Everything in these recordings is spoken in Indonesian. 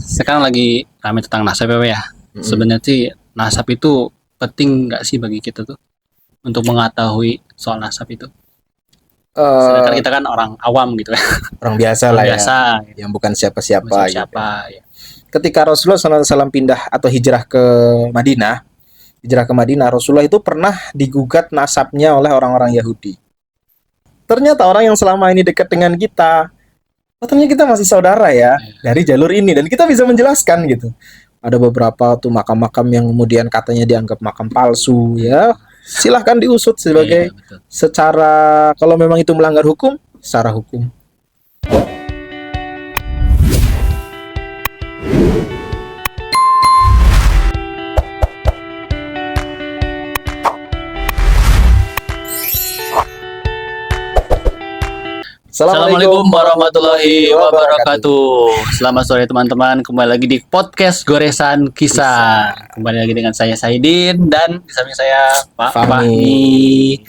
Sekarang lagi ramai tentang nasab ya. Sebenarnya sih nasab itu penting nggak sih bagi kita tuh untuk mengetahui soal nasab itu? Sedangkan Eh, kita kan orang awam gitu ya, Orang biasa orang lah ya, biasa, yang bukan siapa-siapa bukan gitu. siapa ya. Ketika Rasulullah SAW pindah atau Madinah, hijrah ke Madinah, Rasulullah itu pernah digugat nasabnya oleh orang-orang Yahudi. Ternyata orang yang selama ini dekat dengan kita, ternyata kita masih saudara ya dari jalur ini, dan kita bisa menjelaskan gitu. Ada beberapa tuh makam-makam yang kemudian katanya dianggap makam palsu ya. Silahkan diusut sebagai Iya, betul. secara, kalau memang itu melanggar hukum, secara hukum. Assalamualaikum warahmatullahi wabarakatuh. Selamat sore teman-teman. Kembali lagi di podcast Goresan Kisah. Kembali lagi dengan saya Saidin dan di samping saya Pak Fahmi.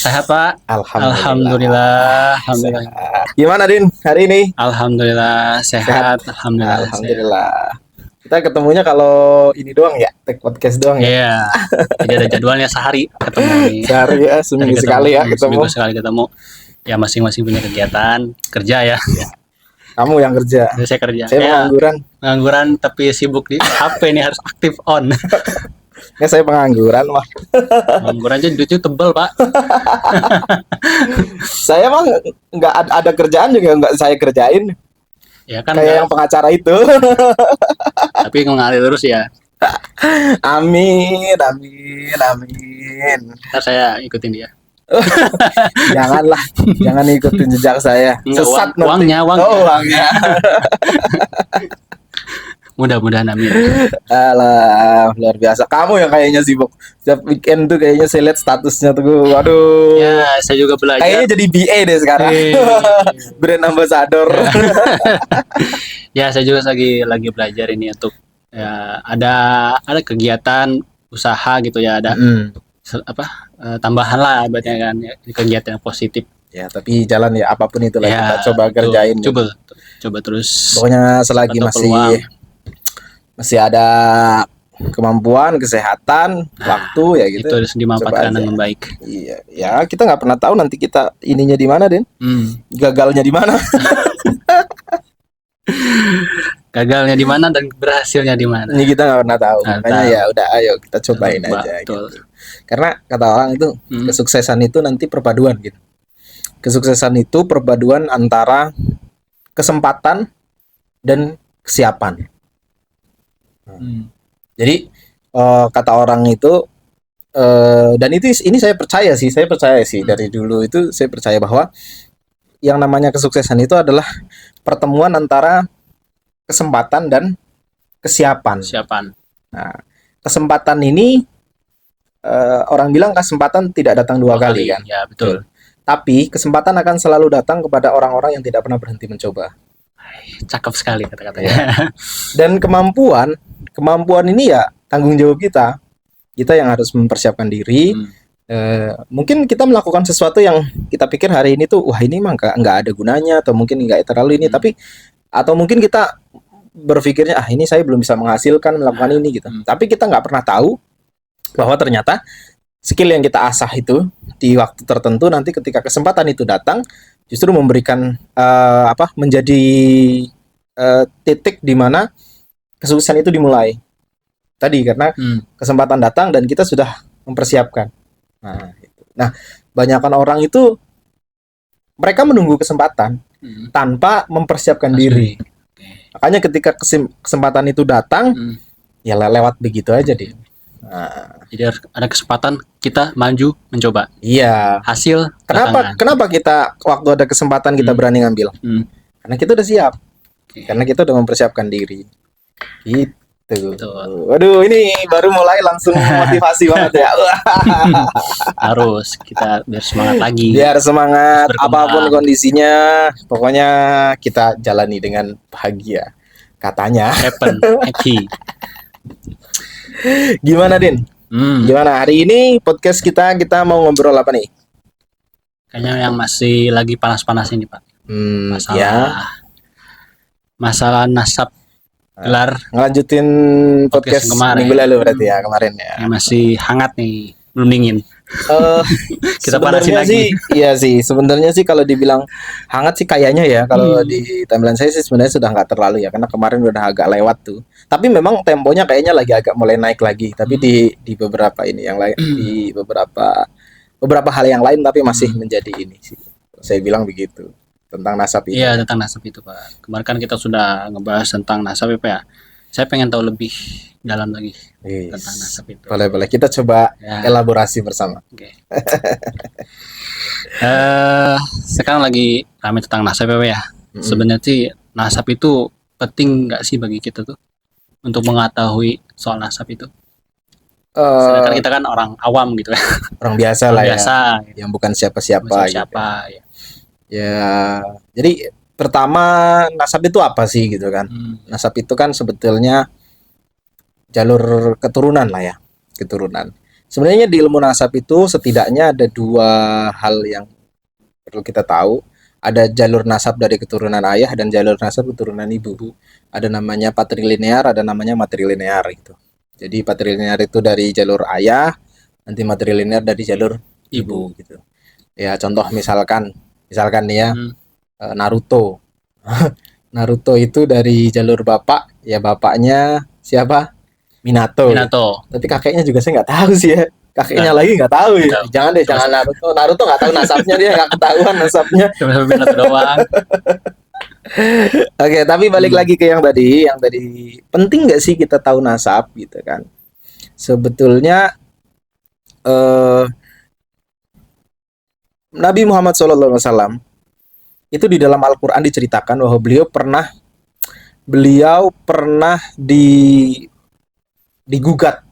Sehat Pak? Alhamdulillah. Gimana Din hari ini? Alhamdulillah sehat. Alhamdulillah. Alhamdulillah. Kita ketemunya kalau ini doang ya, take podcast doang ya. Iya. Jadi ada jadwalnya sehari ketemu nih. Sehari ya, seminggu Ketemu, sekali ya ketemu. Seminggu sekali ketemu. Ya masing-masing punya kegiatan kerja ya. Kamu yang kerja. Saya kerja. Saya pengangguran. Pengangguran tapi sibuk di HP nih, harus aktif on. Ya saya pengangguran mah. Pengangguran aja duitnya tebel Pak. Saya mah nggak ada kerjaan juga nggak saya kerjain. Ya kan Kayak yang pengacara itu. Tapi mengalir terus ya. Amin. Ntar saya ikutin dia. Janganlah, jangan ikutin jejak saya. Sesat nanti. Uangnya. Oh, uangnya. Mudah-mudahan amin. Alah, luar biasa. Kamu yang kayaknya sibuk. Setiap weekend tuh kayaknya saya lihat statusnya tuh. Waduh. Ya, saya juga belajar. Kayaknya jadi BA deh sekarang. Brand ambassador. Ya, saya juga lagi belajar ini untuk ya, ada kegiatan usaha gitu ya, ada tambahan lah ibaratnya kan ya, kegiatan yang positif. Ya, tapi jalan ya apapun itulah Ya, kita coba kerjain. Coba terus. Pokoknya selagi masih ada kemampuan, kesehatan, waktu ya gitu. Itu harus dimanfaatkan dengan baik. Iya, ya kita nggak pernah tahu nanti kita ininya di mana, Den. Gagalnya di mana. Gagalnya di mana dan berhasilnya di mana. Ini kita nggak pernah tahu. Makanya ya udah, ayo kita cobain aja. Betul. Gitu. Karena kata orang itu kesuksesan itu nanti perpaduan gitu. Kesuksesan itu perpaduan antara kesempatan dan kesiapan. Jadi kata orang itu dan ini saya percaya sih dari dulu itu saya percaya bahwa yang namanya kesuksesan itu adalah pertemuan antara kesempatan dan kesiapan. Nah, kesempatan ini orang bilang kesempatan tidak datang dua kali kan? Ya, betul. Tapi kesempatan akan selalu datang kepada orang-orang yang tidak pernah berhenti mencoba. Cakep sekali kata-katanya. Ya. Dan kemampuan ini ya tanggung jawab kita. Kita yang harus mempersiapkan diri. Mungkin kita melakukan sesuatu yang kita pikir hari ini tuh, wah ini mah nggak ada gunanya, atau mungkin nggak terlalu ini, atau mungkin kita berpikirnya ini saya belum bisa menghasilkan melakukan ini gitu. Tapi kita nggak pernah tahu bahwa ternyata skill yang kita asah itu di waktu tertentu nanti ketika kesempatan itu datang justru memberikan menjadi titik di mana kesuksesan itu dimulai. Tadi karena kesempatan datang dan kita sudah mempersiapkan. Nah, banyakkan orang itu mereka menunggu kesempatan tanpa mempersiapkan diri. Makanya ketika kesempatan itu datang, ya lewat begitu aja deh. Jadi ada kesempatan kita maju mencoba. Iya. Hasil. Kenapa kita waktu ada kesempatan kita berani ngambil? Karena kita udah siap. Karena kita udah mempersiapkan diri. Gitu. Waduh, ini baru mulai langsung motivasi banget ya. Harus kita biar semangat lagi. Biar semangat apapun kondisinya, pokoknya kita jalani dengan bahagia. Katanya. Happy. Gimana, Din? Gimana hari ini podcast kita mau ngobrol apa nih? Kayaknya yang masih lagi panas-panas ini Pak. Masalah nasab gelar Ngelanjutin podcast kemarin. minggu lalu berarti ya, kemarin ya. yang masih hangat nih, belum dingin. Eh, Kita panasin sebenarnya lagi. sih, iya sih. Sebenarnya sih kalau dibilang hangat sih kayaknya ya. Kalau di timeline saya sih sebenarnya sudah nggak terlalu ya, karena kemarin udah agak lewat tuh. Tapi memang temponya kayaknya lagi agak mulai naik lagi. Tapi di beberapa ini yang lain, di beberapa hal yang lain, tapi masih menjadi ini sih. Saya bilang begitu tentang nasab ini. Iya, tentang nasab itu, Pak. Kemarin kan kita sudah ngebahas tentang nasab ya, Pak ya. Saya pengen tahu lebih dalam lagi Yes. tentang nasab itu. Boleh. Kita coba Ya. elaborasi bersama. Oke. Sekarang lagi rame tentang nasab ya, Pak ya. Sebenarnya sih nasab itu penting nggak sih bagi kita tuh untuk mengetahui soal nasab itu? Sedangkan kita kan orang awam gitu ya. Orang biasa lah ya, Biasa. yang bukan siapa-siapa. Gitu. Ya. Ya, jadi pertama nasab itu apa sih gitu kan? Nasab itu kan sebetulnya jalur keturunan lah ya, keturunan. Sebenarnya di ilmu nasab itu setidaknya ada dua hal yang perlu kita tahu. Ada jalur nasab dari keturunan ayah dan jalur nasab keturunan ibu. Ada namanya patrilinear, ada namanya matrilinear gitu. Jadi patrilinear itu dari jalur ayah, nanti matrilinear dari jalur ibu gitu. Ya contoh misalkan nih ya, Naruto. Naruto itu dari jalur bapak, ya bapaknya siapa? Minato. Tapi kakeknya juga saya nggak tahu sih ya. Kakeknya lagi nggak tahu ya. Jangan Naruto. Naruto nggak tahu nasabnya, dia nggak ketahuan nasabnya. Cuma sampai Minato doang. Oke, tapi balik lagi ke yang tadi penting nggak sih kita tahu nasab gitu kan? Sebetulnya Nabi Muhammad SAW itu di dalam Al-Quran diceritakan bahwa beliau pernah digugat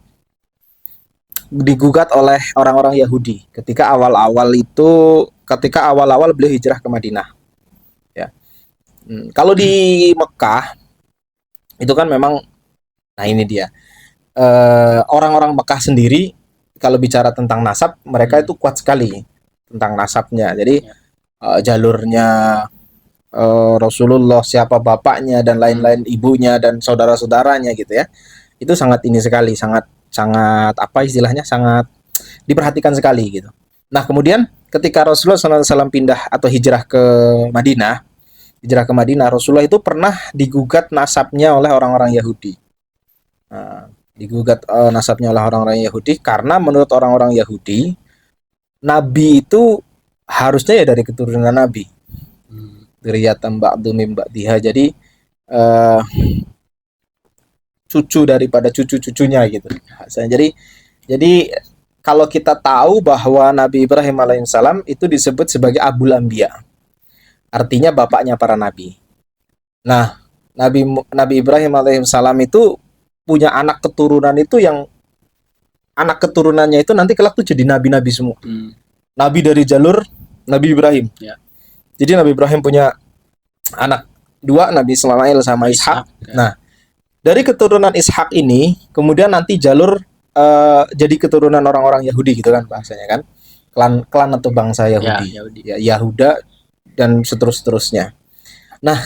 oleh orang-orang Yahudi ketika awal-awal beliau hijrah ke Madinah. Ya. Kalau di Mekah itu kan memang, nah ini dia, orang-orang Mekah sendiri kalau bicara tentang nasab mereka itu kuat sekali tentang nasabnya. Jadi jalurnya Rasulullah, siapa bapaknya dan lain-lain, ibunya dan saudara-saudaranya gitu ya, itu sangat ini sekali, sangat apa istilahnya, sangat diperhatikan sekali gitu. Nah kemudian ketika Rasulullah SAW pindah atau hijrah ke Madinah, Rasulullah itu pernah digugat nasabnya oleh orang-orang Yahudi. Nasabnya oleh orang-orang Yahudi karena menurut orang-orang Yahudi Nabi itu harusnya ya dari keturunan Nabi. Dzurriyyatan ba'du min ba'diha. Jadi cucu daripada cucu-cucunya gitu. Jadi kalau kita tahu bahwa Nabi Ibrahim alaihissalam itu disebut sebagai Abul Anbiya. Artinya bapaknya para nabi. Nah, Nabi Ibrahim alaihissalam itu punya anak keturunan itu yang anak keturunannya itu nanti kelak tuh jadi nabi-nabi semua. Nabi dari jalur Nabi Ibrahim. Ya. Jadi Nabi Ibrahim punya anak dua, Nabi Ismail sama Ishak. Ya. Nah, dari keturunan Ishak ini kemudian nanti jalur jadi keturunan orang-orang Yahudi gitu kan bahasanya kan. Klan atau bangsa Yahudi. Ya, Yahuda dan seterusnya. Nah,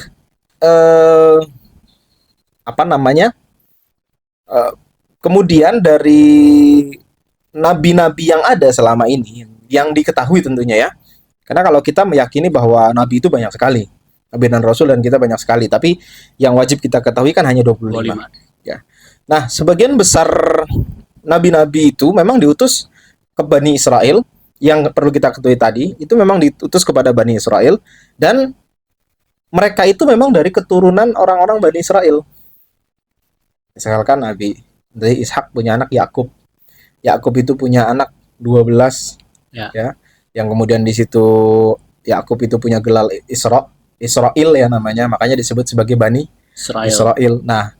kemudian dari nabi-nabi yang ada selama ini, yang diketahui tentunya ya. Karena kalau kita meyakini bahwa nabi itu banyak sekali, nabi dan rasul dan kita banyak sekali, tapi yang wajib kita ketahui kan hanya 25. Ya. Nah, sebagian besar nabi-nabi itu memang diutus ke Bani Israel. Yang perlu kita ketahui tadi, itu memang diutus kepada Bani Israel, dan mereka itu memang dari keturunan orang-orang Bani Israel. Misalkan Nabi Ishak punya anak Yakub. Yakub itu punya anak 12 ya. Yang kemudian di situ Yakub itu punya gelar Israel ya namanya, makanya disebut sebagai Bani Israel. Nah,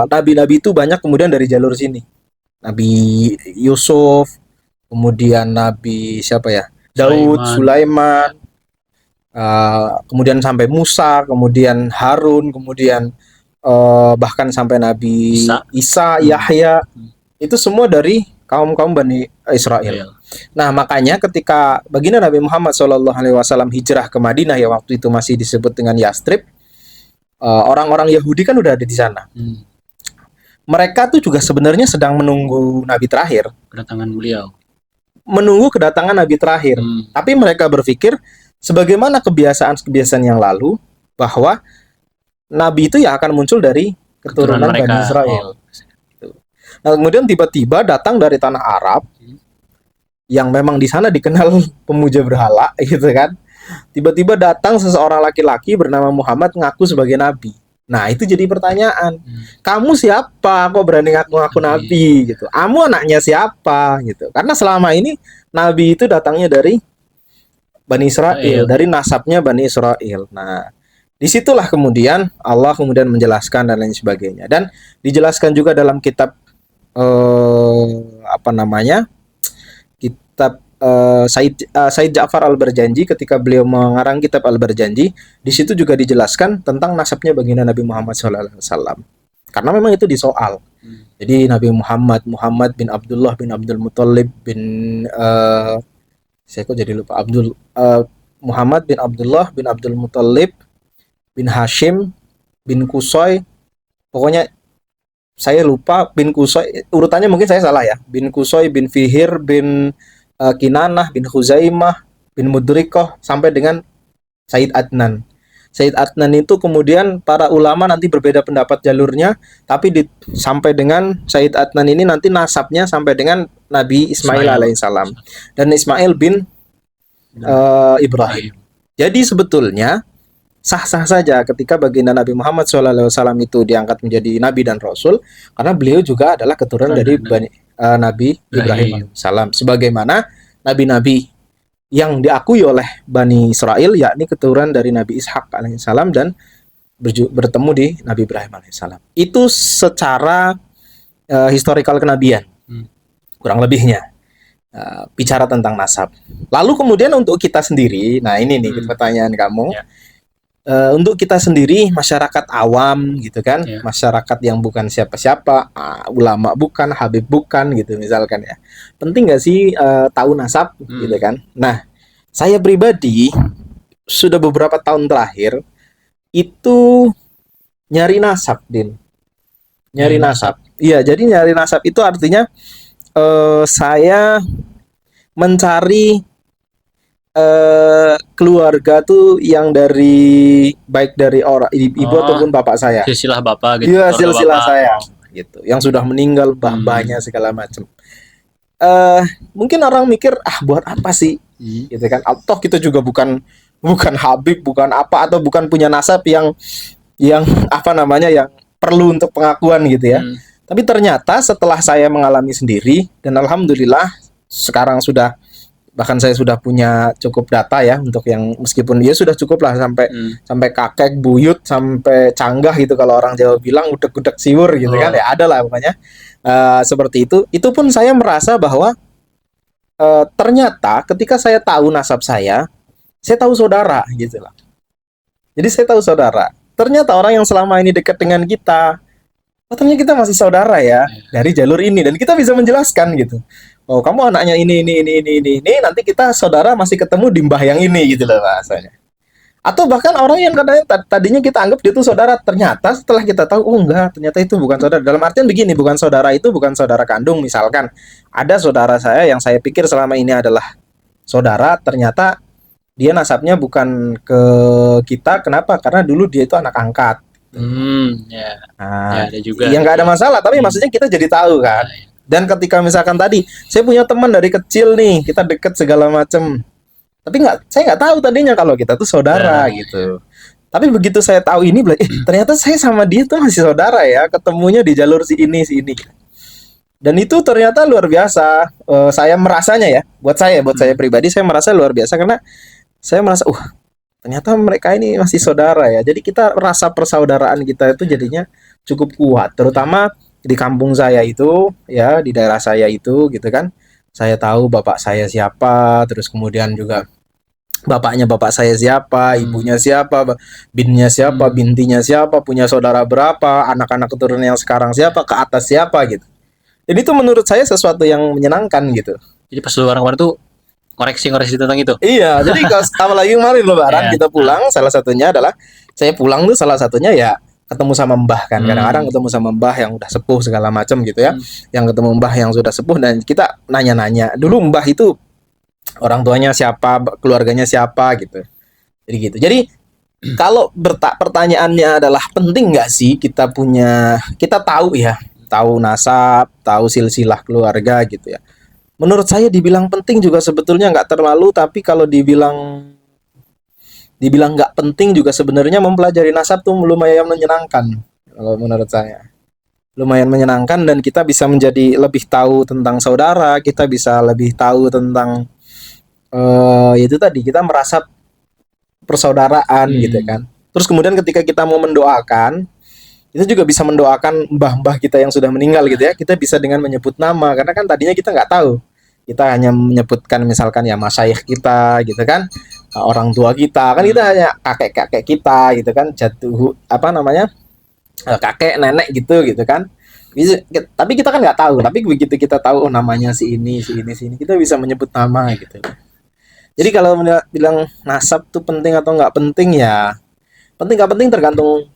nabi-nabi itu banyak kemudian dari jalur sini. Nabi Yusuf, kemudian Nabi siapa ya? Daud, Sulaiman, kemudian sampai Musa, kemudian Harun, kemudian bahkan sampai Nabi Isa, Yahya, itu semua dari kaum Bani Israel. Nah, makanya ketika baginda Nabi Muhammad SAW hijrah ke Madinah ya, waktu itu masih disebut dengan Yastrib, orang-orang Yahudi kan udah ada di sana. Mereka tuh juga sebenarnya sedang menunggu nabi terakhir, Kedatangan beliau. menunggu kedatangan nabi terakhir. Tapi mereka berpikir sebagaimana kebiasaan-kebiasaan yang lalu bahwa nabi itu ya akan muncul dari keturunan Bani Israel. Nah, kemudian tiba-tiba datang dari tanah Arab yang memang di sana dikenal pemuja berhala gitu kan. Tiba-tiba datang seseorang laki-laki bernama Muhammad ngaku sebagai nabi. Nah, itu jadi pertanyaan. Kamu siapa? Kok berani ngaku-ngaku nabi gitu? Kamu anaknya siapa gitu? Karena selama ini nabi itu datangnya dari Bani Israel, dari nasabnya Bani Israel. Nah, disitulah kemudian Allah kemudian menjelaskan dan lain sebagainya. Dan dijelaskan juga dalam kitab kitab Said Ja'far Al-Barjanji, ketika beliau mengarang kitab Al-Barjanji, di situ juga dijelaskan tentang nasabnya baginda Nabi Muhammad SAW. Karena memang itu disoal. Jadi Nabi Muhammad bin Abdullah bin Abdul Muthalib bin saya kok jadi lupa Muhammad bin Abdullah bin Abdul Muthalib bin Hashim bin Qusay, pokoknya saya lupa bin Qusay, urutannya mungkin saya salah ya, bin Qusay bin Fihir bin Kinanah bin Khuzaimah bin Mudrikoh sampai dengan Said Adnan. Said Adnan itu kemudian para ulama nanti berbeda pendapat jalurnya, tapi sampai dengan Said Adnan ini nanti nasabnya sampai dengan Nabi Ismail alaihissalam dan Ismail bin Ibrahim. Jadi sebetulnya sah-sah saja ketika baginda Nabi Muhammad SAW itu diangkat menjadi Nabi dan Rasul, karena beliau juga adalah keturunan dari Nabi Ibrahim alaihissalam, sebagaimana nabi-nabi yang diakui oleh Bani Israel, yakni keturunan dari Nabi Ishak alaihissalam dan bertemu di Nabi Ibrahim alaihissalam. Itu secara historical kenabian, kurang lebihnya bicara tentang nasab. Lalu kemudian untuk kita sendiri, nah ini nih pertanyaan kamu. Untuk kita sendiri, masyarakat awam gitu kan, masyarakat yang bukan siapa-siapa, ulama bukan, habib bukan gitu misalkan ya, penting nggak sih tahu nasab gitu kan? Nah, saya pribadi sudah beberapa tahun terakhir itu nyari nasab, nyari nasab. Iya, jadi nyari nasab itu artinya saya mencari keluarga tuh yang baik dari orang ibu ataupun bapak saya. Silsilah bapak gitu. Iya, silsilah saya gitu. Yang sudah meninggal mbahnya segala macam. Mungkin orang mikir buat apa sih? Gitu kan. Atau kita juga bukan habib, bukan apa, atau bukan punya nasab yang apa namanya, yang perlu untuk pengakuan gitu ya. Tapi ternyata setelah saya mengalami sendiri, dan alhamdulillah sekarang bahkan saya sudah punya cukup data ya untuk yang, meskipun dia sudah cukup lah sampai kakek, buyut, sampai canggah gitu, kalau orang Jawa bilang udek-udek siwur gitu kan ya, ada lah pokoknya seperti itu. Itu pun saya merasa bahwa ternyata ketika saya tahu nasab saya tahu saudara gitu lah. Jadi saya tahu saudara. Ternyata orang yang selama ini dekat dengan kita, ternyata kita masih saudara ya dari jalur ini, dan kita bisa menjelaskan gitu. Oh, kamu anaknya ini, nanti kita saudara masih ketemu di mbah yang ini gitu loh bahasanya. Atau bahkan orang yang tadinya kita anggap dia itu saudara, ternyata setelah kita tahu, enggak, ternyata itu bukan saudara. Dalam artian begini, bukan saudara itu bukan saudara kandung. Misalkan ada saudara saya yang saya pikir selama ini adalah saudara, ternyata dia nasabnya bukan ke kita. Kenapa? Karena dulu dia itu anak angkat. Ada juga. Yang nggak ada masalah, tapi maksudnya kita jadi tahu kan. Dan ketika misalkan tadi saya punya teman dari kecil nih, kita deket segala macam, tapi saya nggak tahu tadinya kalau kita tuh saudara gitu. Tapi begitu saya tahu ini, ternyata saya sama dia tuh masih saudara ya, ketemunya di jalur si ini. Dan itu ternyata luar biasa. Saya merasanya ya, buat saya pribadi, saya merasa luar biasa karena saya merasa ternyata mereka ini masih saudara ya. Jadi kita rasa persaudaraan kita itu jadinya cukup kuat, terutama di kampung saya itu ya, di daerah saya itu gitu kan. Saya tahu bapak saya siapa, terus kemudian juga bapaknya bapak saya siapa, ibunya siapa, binnya siapa, bintinya siapa, punya saudara berapa, anak-anak keturunan yang sekarang siapa, ke atas siapa gitu. Dan itu menurut saya sesuatu yang menyenangkan gitu. Jadi pas lu kemarin tuh koreksi tentang itu. Iya, jadi apalagi kemarin lebaran kita pulang, salah satunya adalah saya pulang tuh salah satunya ya ketemu sama mbah kan. Kadang-kadang ketemu sama mbah yang udah sepuh segala macam gitu ya. Yang ketemu mbah yang sudah sepuh dan kita nanya-nanya. Dulu mbah itu orang tuanya siapa, keluarganya siapa gitu. Jadi gitu. Jadi kalau pertanyaannya adalah penting nggak sih kita tahu ya, tahu nasab, tahu silsilah keluarga gitu ya. Menurut saya dibilang penting juga sebetulnya nggak terlalu, tapi kalau dibilang nggak penting juga sebenarnya mempelajari nasab tuh lumayan menyenangkan. Kalau menurut saya lumayan menyenangkan dan kita bisa menjadi lebih tahu tentang saudara, kita bisa lebih tahu tentang itu tadi kita merasa persaudaraan gitu kan. Terus kemudian ketika kita mau mendoakan, itu juga bisa mendoakan mbah-mbah kita yang sudah meninggal gitu ya. Kita bisa dengan menyebut nama karena kan tadinya kita nggak tahu. Kita hanya menyebutkan misalkan ya masyayikh kita gitu kan, orang tua kita kan, kita hanya kakek-kakek kita gitu kan, jatuh apa namanya, kakek nenek gitu kan. Tapi kita kan nggak tahu. Tapi begitu kita tahu oh namanya si ini, kita bisa menyebut nama gitu. Jadi kalau bilang nasab tuh penting atau nggak penting ya, penting nggak penting tergantung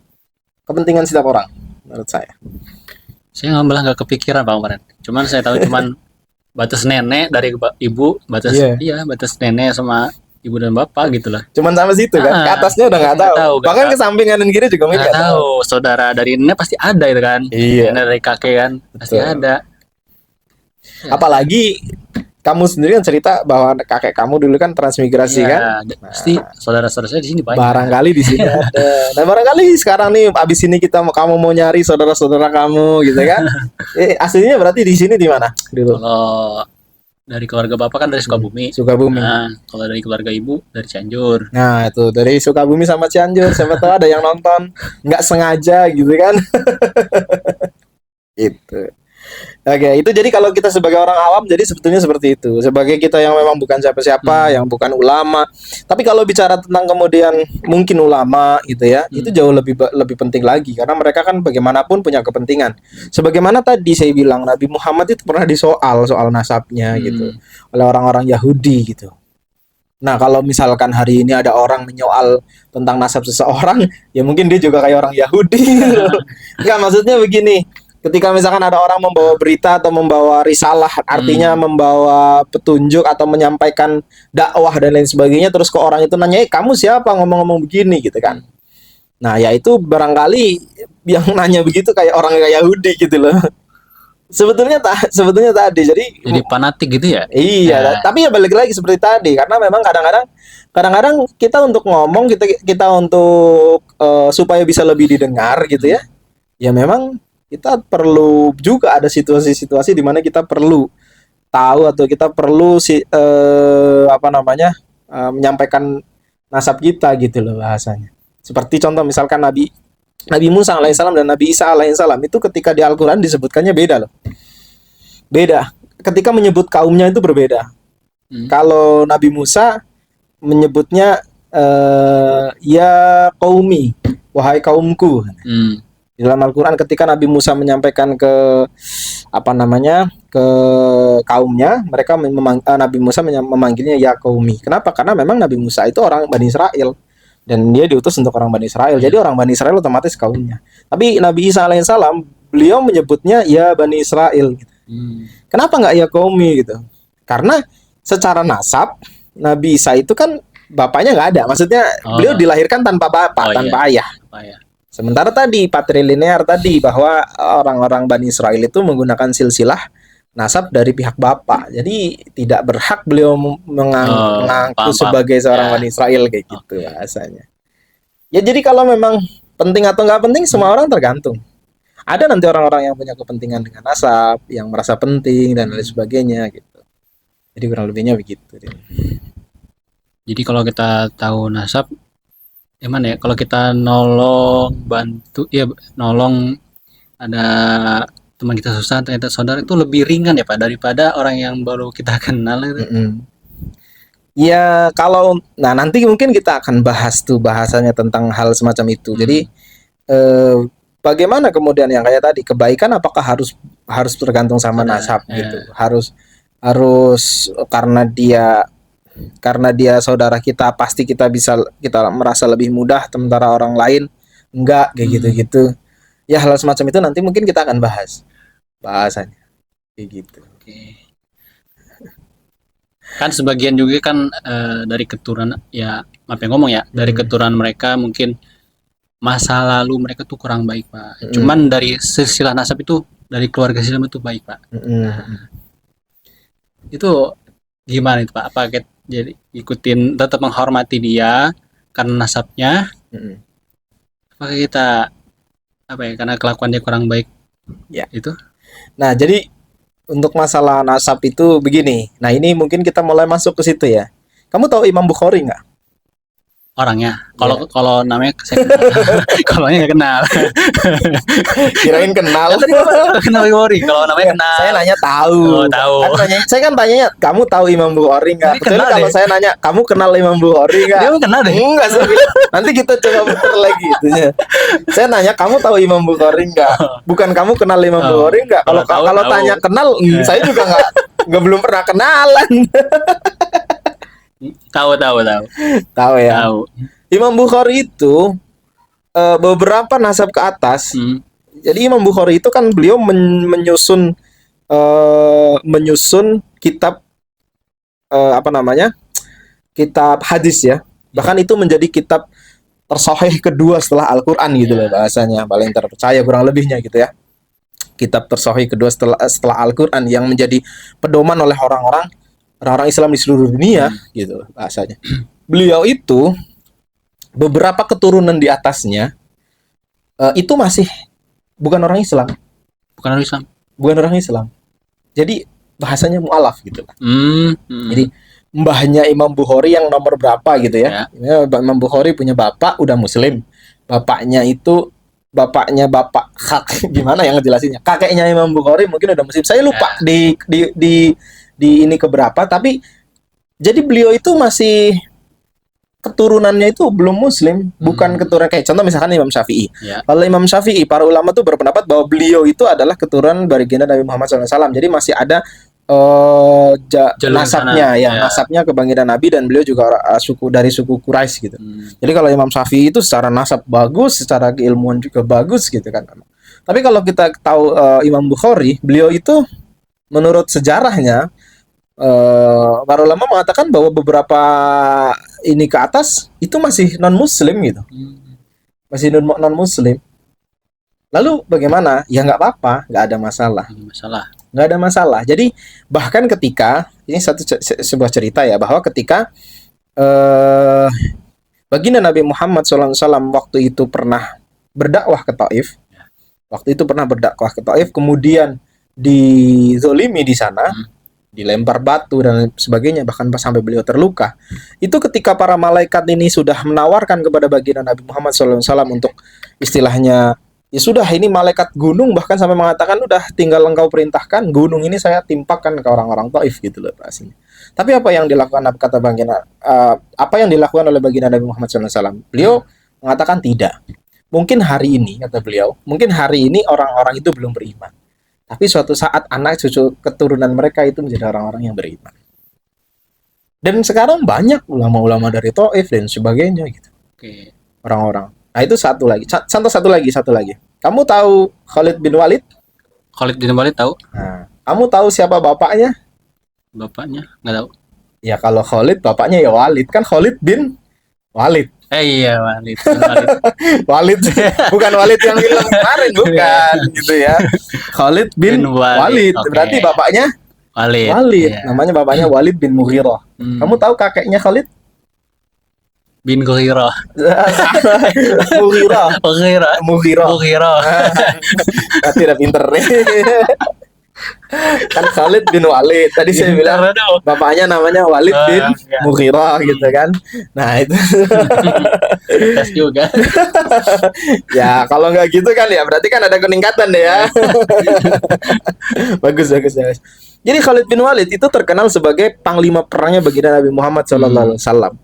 kepentingan setiap orang menurut saya. Saya malah nggak kepikiran Pak kemarin. Cuman saya tahu cuman batas nenek dari ibu, batas batas nenek sama ibu dan bapak gitulah. Cuman sama situ kan, ke atasnya udah nggak tahu. Bahkan ke samping kanan kiri juga nggak tahu. Saudara dari nenek pasti ada itu kan. Iya. Nenek dari kakek kan pasti ada. Apalagi kamu sendiri kan cerita bahwa kakek kamu dulu kan transmigrasi kan. Pasti saudara-saudara saya di sini banyak. Barangkali di sini ada. Nah barangkali sekarang nih abis ini kamu mau nyari saudara-saudara kamu gitu kan. Aslinya berarti di sini di mana dulu? Kalau dari keluarga bapak kan dari Sukabumi. Nah, kalau dari keluarga ibu dari Cianjur. Nah itu dari Sukabumi sama Cianjur. Siapa tahu ada yang nonton nggak sengaja gitu kan. Itu. Oke, itu jadi kalau kita sebagai orang awam jadi sebetulnya seperti itu. Sebagai kita yang memang bukan siapa-siapa, yang bukan ulama. Tapi kalau bicara tentang kemudian mungkin ulama gitu ya, itu jauh lebih penting lagi karena mereka kan bagaimanapun punya kepentingan. Sebagaimana tadi saya bilang Nabi Muhammad itu pernah soal nasabnya gitu oleh orang-orang Yahudi gitu. Nah, kalau misalkan hari ini ada orang menyoal tentang nasab seseorang, ya mungkin dia juga kayak orang Yahudi gitu. Enggak, maksudnya begini. Ketika misalkan ada orang membawa berita atau membawa risalah, artinya membawa petunjuk atau menyampaikan dakwah dan lain sebagainya, terus ke orang itu nanya, kamu siapa ngomong-ngomong begini gitu kan. Nah ya itu barangkali yang nanya begitu kayak orang kayak Yahudi gitu loh. Sebetulnya tadi jadi fanatik gitu ya. Iya, tapi ya balik lagi seperti tadi karena memang kadang-kadang kita untuk ngomong kita untuk supaya bisa lebih didengar gitu ya. Ya memang kita perlu juga ada situasi-situasi di mana kita perlu tahu atau kita perlu menyampaikan nasab kita gitu loh bahasanya. Seperti contoh misalkan Nabi Musa alaihissalam dan Nabi Isa alaihissalam itu ketika di Al-Quran disebutkannya beda loh. Beda. Ketika menyebut kaumnya itu berbeda. Kalau Nabi Musa menyebutnya ya qaumi, wahai kaumku. Di dalam Al-Quran ketika Nabi Musa menyampaikan ke kaumnya, mereka Nabi Musa memanggilnya ya qaumi. Kenapa? Karena memang Nabi Musa itu orang Bani Israel dan dia diutus untuk orang Bani Israel. Jadi orang Bani Israel otomatis kaumnya. Tapi Nabi Isa alaihissalam beliau menyebutnya ya Bani Israel gitu. Kenapa nggak ya qaumi gitu? Karena secara nasab Nabi Isa itu kan bapaknya nggak ada. Maksudnya beliau dilahirkan tanpa bapak, tanpa ayah. Sementara tadi patrilinear tadi bahwa orang-orang Bani Israel itu menggunakan silsilah nasab dari pihak bapak. Jadi tidak berhak beliau mengaku sebagai seorang Bani Israel kayak gitu bahasanya. Ya jadi kalau memang penting atau nggak penting semua orang tergantung. Ada nanti orang-orang yang punya kepentingan dengan nasab, yang merasa penting dan lain sebagainya gitu. Jadi kurang lebihnya begitu. Jadi kalau kita tahu nasab gimana ya, kalau kita nolong ada teman kita susah ternyata saudara itu lebih ringan ya Pak daripada orang yang baru kita kenal itu. Ya kalau nanti mungkin kita akan bahas tuh bahasanya tentang hal semacam itu. Jadi bagaimana kemudian yang kayak tadi kebaikan apakah harus tergantung sama nasab gitu. Harus karena dia karena dia saudara kita pasti kita merasa lebih mudah sementara orang lain enggak kayak gitu-gitu. Ya hal semacam itu nanti mungkin kita akan bahas bahasanya kayak gitu. Oke. Kan sebagian juga kan dari keturunan ya, maaf ya ngomong ya, dari keturunan mereka mungkin masa lalu mereka tuh kurang baik, Pak. Cuman dari silsilah nasab itu, dari keluarga Islam itu baik, Pak. Itu gimana itu, Pak? Apa kita jadi ikutin, tetap menghormati dia karena nasabnya? Apakah kita apa ya, karena kelakuan dia kurang baik? Ya. Itu. Nah, jadi untuk masalah nasab itu begini. Nah, ini mungkin kita mulai masuk ke situ ya. Kamu tahu Imam Bukhari nggak? Orangnya. Kalau namanya saya kenal. Kalau nggak kenal. Kirain kenal. Tadi kenal Bukhari. Kalau namanya kenal. Saya nanya tahu. Oh, tahu. Saya kan tanyanya, kamu tahu Imam Bukhari nggak? Kecuali kalau saya nanya, kamu kenal Imam Bukhari nggak? Dia kenal deh. Enggak sih. Nanti kita coba putar lagi itunya. Saya nanya, kamu tahu Imam Bukhari nggak? Bukan kamu kenal Imam Bukhari nggak? Kalau tanya kenal, saya juga nggak belum pernah kenalan. Tahu ya. Tahu. Imam Bukhari itu beberapa nasab ke atas. Jadi Imam Bukhari itu kan beliau menyusun kitab kitab hadis ya. Bahkan itu menjadi kitab tersahih kedua setelah Al-Qur'an gitu loh bahasanya, paling terpercaya kurang lebihnya gitu ya. Kitab tersahih kedua setelah Al-Qur'an yang menjadi pedoman oleh orang-orang Islam di seluruh dunia gitu bahasanya. Beliau itu beberapa keturunan di atasnya itu masih bukan orang Islam. Bukan orang Islam. Jadi bahasanya mu'alaf gitu lah. Jadi mbahnya Imam Bukhari yang nomor berapa gitu ya. Imam Bukhari punya bapak udah muslim. Bapaknya bapak gimana yang ngejelasinnya? Kakeknya Imam Bukhari mungkin udah muslim. Saya lupa di ini keberapa, tapi jadi beliau itu masih keturunannya itu belum muslim, bukan keturunan kayak contoh misalkan Imam Syafi'i. Kalau Imam Syafi'i, para ulama tuh berpendapat bahwa beliau itu adalah keturunan baginda Nabi Muhammad SAW. Jadi masih ada nasabnya nasabnya ke baginda Nabi, dan beliau juga dari suku Quraisy gitu. Jadi kalau Imam Syafi'i itu secara nasab bagus, secara keilmuan juga bagus gitu kan. Tapi kalau kita tahu Imam Bukhari, beliau itu menurut sejarahnya para ulama mengatakan bahwa beberapa ini ke atas itu masih non muslim gitu. Masih non muslim. Lalu bagaimana? Ya nggak apa-apa, nggak ada masalah. Nggak ada masalah. Jadi bahkan ketika ini sebuah cerita ya, bahwa ketika baginda Nabi Muhammad SAW waktu itu pernah berdakwah ke Taif. Kemudian dizolimi di sana, dilempar batu dan sebagainya, bahkan sampai beliau terluka. Itu ketika para malaikat ini sudah menawarkan kepada baginda Nabi Muhammad SAW untuk istilahnya, ya sudah ini malaikat gunung, bahkan sampai mengatakan udah tinggal engkau perintahkan gunung ini saya timpakan ke orang-orang Taif gitu loh pastinya. Tapi apa yang dilakukan oleh baginda Nabi Muhammad SAW? Beliau mengatakan tidak. Mungkin hari ini, kata beliau, orang-orang itu belum beriman. Tapi suatu saat anak cucu keturunan mereka itu menjadi orang-orang yang beriman. Dan sekarang banyak ulama-ulama dari Taif dan sebagainya gitu. Orang-orang. Nah itu satu lagi. Satu lagi. Kamu tahu Khalid bin Walid? Khalid bin Walid tahu. Nah, kamu tahu siapa bapaknya? Bapaknya nggak tahu. Ya kalau Khalid bapaknya ya Walid, kan Khalid bin Walid. Iya Walid. Walid bukan Walid yang film kemarin, bukan gitu ya. Khalid bin Walid. Berarti bapaknya Walid. Yeah. Namanya bapaknya Walid bin Mughirah. Kamu tahu kakeknya Khalid? Bin Mughirah. Mughirah. Berarti udah pinter nih. Kan Khalid bin Walid. Tadi saya bilang bapaknya namanya Walid bin Mughirah gitu kan. Nah itu tes juga. Ya kalau nggak gitu kan ya berarti kan ada peningkatan deh ya. Bagus. Jadi Khalid bin Walid itu terkenal sebagai panglima perangnya baginda Nabi Muhammad SAW.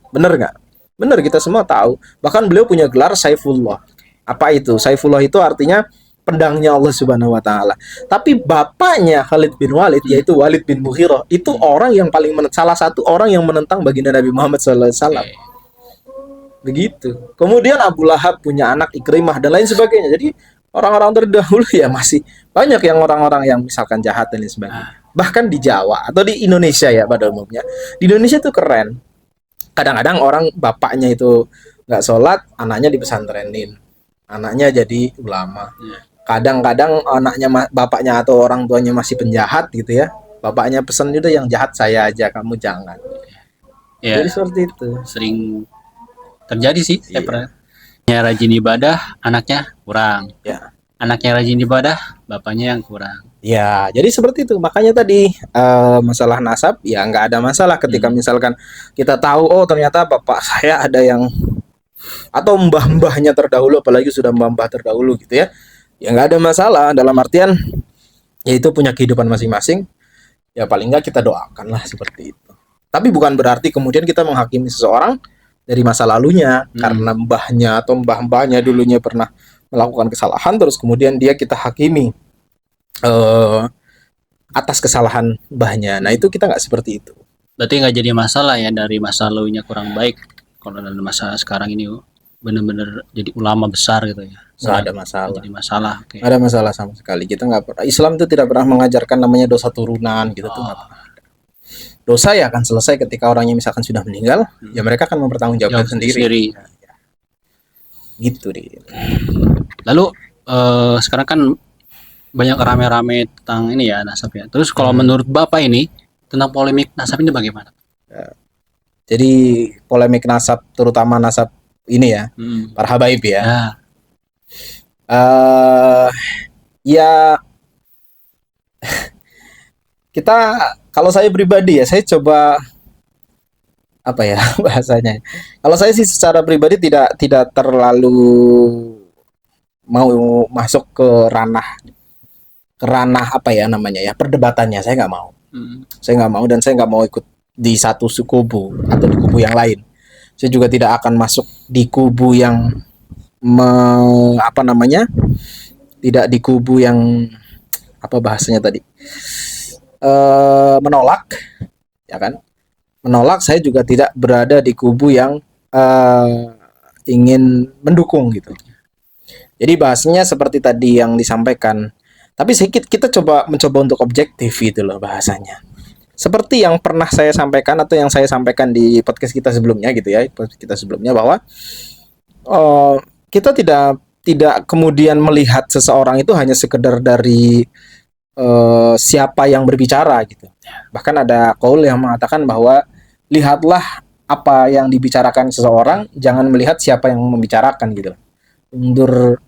Bener nggak? Bener, kita semua tahu. Bahkan beliau punya gelar Saifullah. Apa itu? Saifullah itu artinya pedangnya Allah Subhanahu wa taala. Tapi bapaknya Khalid bin Walid yaitu Walid bin Mughirah itu orang yang paling salah satu orang yang menentang baginda Nabi Muhammad sallallahu alaihi wasallam. Begitu. Kemudian Abu Lahab punya anak Ikrimah dan lain sebagainya. Jadi orang-orang terdahulu ya masih banyak yang orang-orang yang misalkan jahat dan lain sebagainya. Bahkan di Jawa atau di Indonesia ya pada umumnya. Di Indonesia tuh keren. Kadang-kadang orang bapaknya itu nggak sholat, anaknya dipesantrenin, anaknya jadi ulama. Kadang-kadang anaknya bapaknya atau orang tuanya masih penjahat gitu ya, bapaknya pesan udah yang jahat saya aja, kamu jangan. Ya, Jadi seperti itu. sering terjadi sih. Saya pernah. Ya, rajin ibadah, anaknya kurang. Ya. Anaknya rajin ibadah, bapaknya yang kurang. Ya, jadi seperti itu. Makanya tadi masalah nasab ya nggak ada masalah ketika misalkan kita tahu oh ternyata bapak saya ada yang atau mbah-mbahnya terdahulu, apalagi sudah mbah-mbah terdahulu gitu ya. Ya nggak ada masalah dalam artian ya itu punya kehidupan masing-masing. Ya paling nggak kita doakan lah seperti itu. Tapi bukan berarti kemudian kita menghakimi seseorang dari masa lalunya karena mbahnya atau mbah-mbahnya dulunya pernah melakukan kesalahan terus kemudian dia kita hakimi atas kesalahan mbahnya. Nah itu kita nggak seperti itu. Berarti nggak jadi masalah ya dari masa lalunya kurang baik. Kalau dalam masa sekarang ini benar-benar jadi ulama besar gitu ya. Nggak ada masalah. Jadi masalah. Oke. Nggak ada masalah sama sekali. Kita nggak pernah. Islam itu tidak pernah mengajarkan namanya dosa turunan gitu tuh nggak pernah. Dosa ya akan selesai ketika orangnya misalkan sudah meninggal, ya mereka akan mempertanggungjawabkan sendiri. Gitu deh. Lalu sekarang kan banyak rame-rame tentang ini ya nasab ya. Terus kalau menurut Bapak ini tentang polemik nasab ini bagaimana? Jadi polemik nasab terutama nasab ini ya, para habaib ya. Ya kita kalau saya pribadi ya saya coba apa ya bahasanya. Kalau saya sih secara pribadi tidak terlalu mau masuk ke ranah apa ya namanya ya perdebatannya. Saya nggak mau. Saya nggak mau dan saya nggak mau ikut di satu kubu atau di kubu yang lain. Saya juga tidak akan masuk di kubu yang apa namanya tidak di kubu yang apa bahasanya tadi menolak ya kan. Menolak, saya juga tidak berada di kubu yang ingin mendukung gitu. Jadi bahasanya seperti tadi yang disampaikan. Tapi sedikit kita mencoba untuk objektif gitu loh bahasanya. Seperti yang pernah saya sampaikan atau yang saya sampaikan di podcast kita sebelumnya gitu ya, podcast kita sebelumnya bahwa kita tidak kemudian melihat seseorang itu hanya sekedar dari siapa yang berbicara gitu. Bahkan ada qaul yang mengatakan bahwa lihatlah apa yang dibicarakan seseorang, jangan melihat siapa yang membicarakan gitu. Undur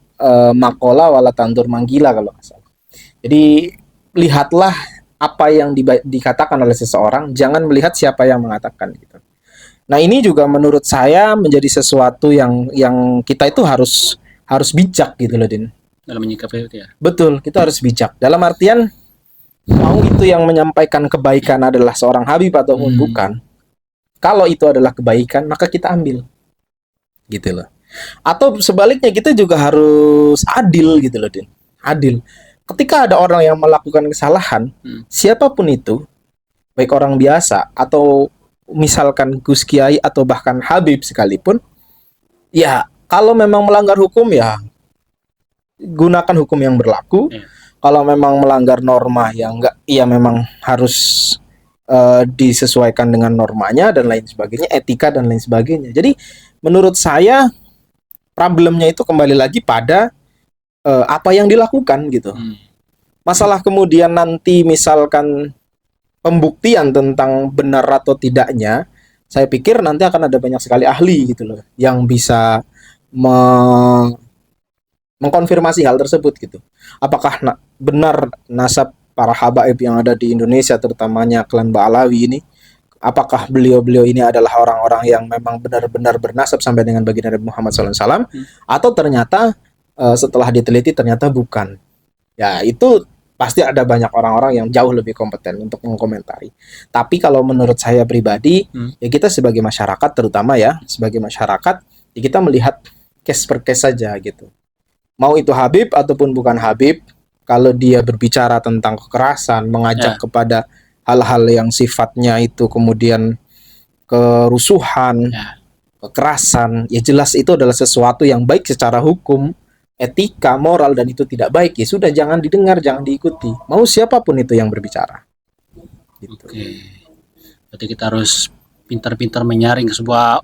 makola wala tandur manggila kalau nggak salah. Jadi lihatlah apa yang dikatakan oleh seseorang, jangan melihat siapa yang mengatakan gitu. Nah ini juga menurut saya menjadi sesuatu yang kita itu harus bijak gitu loh Din. Dalam menyikapi itu ya. Betul, kita harus bijak. Dalam artian mau itu yang menyampaikan kebaikan adalah seorang habib ataupun bukan. Kalau itu adalah kebaikan, maka kita ambil. Gitu loh. Atau sebaliknya kita juga harus adil gitu loh, Din. Adil. Ketika ada orang yang melakukan kesalahan, siapapun itu, baik orang biasa atau misalkan Gus Kiai atau bahkan Habib sekalipun, ya kalau memang melanggar hukum ya gunakan hukum yang berlaku. Kalau memang melanggar norma ya enggak, ya memang harus disesuaikan dengan normanya dan lain sebagainya, etika dan lain sebagainya. Jadi menurut saya problemnya itu kembali lagi pada apa yang dilakukan gitu. Masalah kemudian nanti misalkan pembuktian tentang benar atau tidaknya, saya pikir nanti akan ada banyak sekali ahli gitu loh yang bisa mengkonfirmasi hal tersebut gitu. Apakah benar nasab para habaib yang ada di Indonesia terutamanya klan Ba'alawi ini, apakah beliau-beliau ini adalah orang-orang yang memang benar-benar bernasab sampai dengan baginda Nabi Muhammad SAW, atau ternyata setelah diteliti ternyata bukan. Ya itu pasti ada banyak orang-orang yang jauh lebih kompeten untuk mengkomentari. Tapi kalau menurut saya pribadi, ya kita sebagai masyarakat terutama ya, sebagai masyarakat, ya kita melihat case per case saja gitu. Mau itu Habib ataupun bukan Habib, kalau dia berbicara tentang kekerasan, mengajak kepada hal-hal yang sifatnya itu kemudian kerusuhan, kekerasan, ya jelas itu adalah sesuatu yang baik secara hukum, etika, moral, dan itu tidak baik. Ya sudah, jangan didengar, jangan diikuti. Mau siapapun itu yang berbicara. Gitu. Oke. Berarti kita harus pintar-pintar menyaring sebuah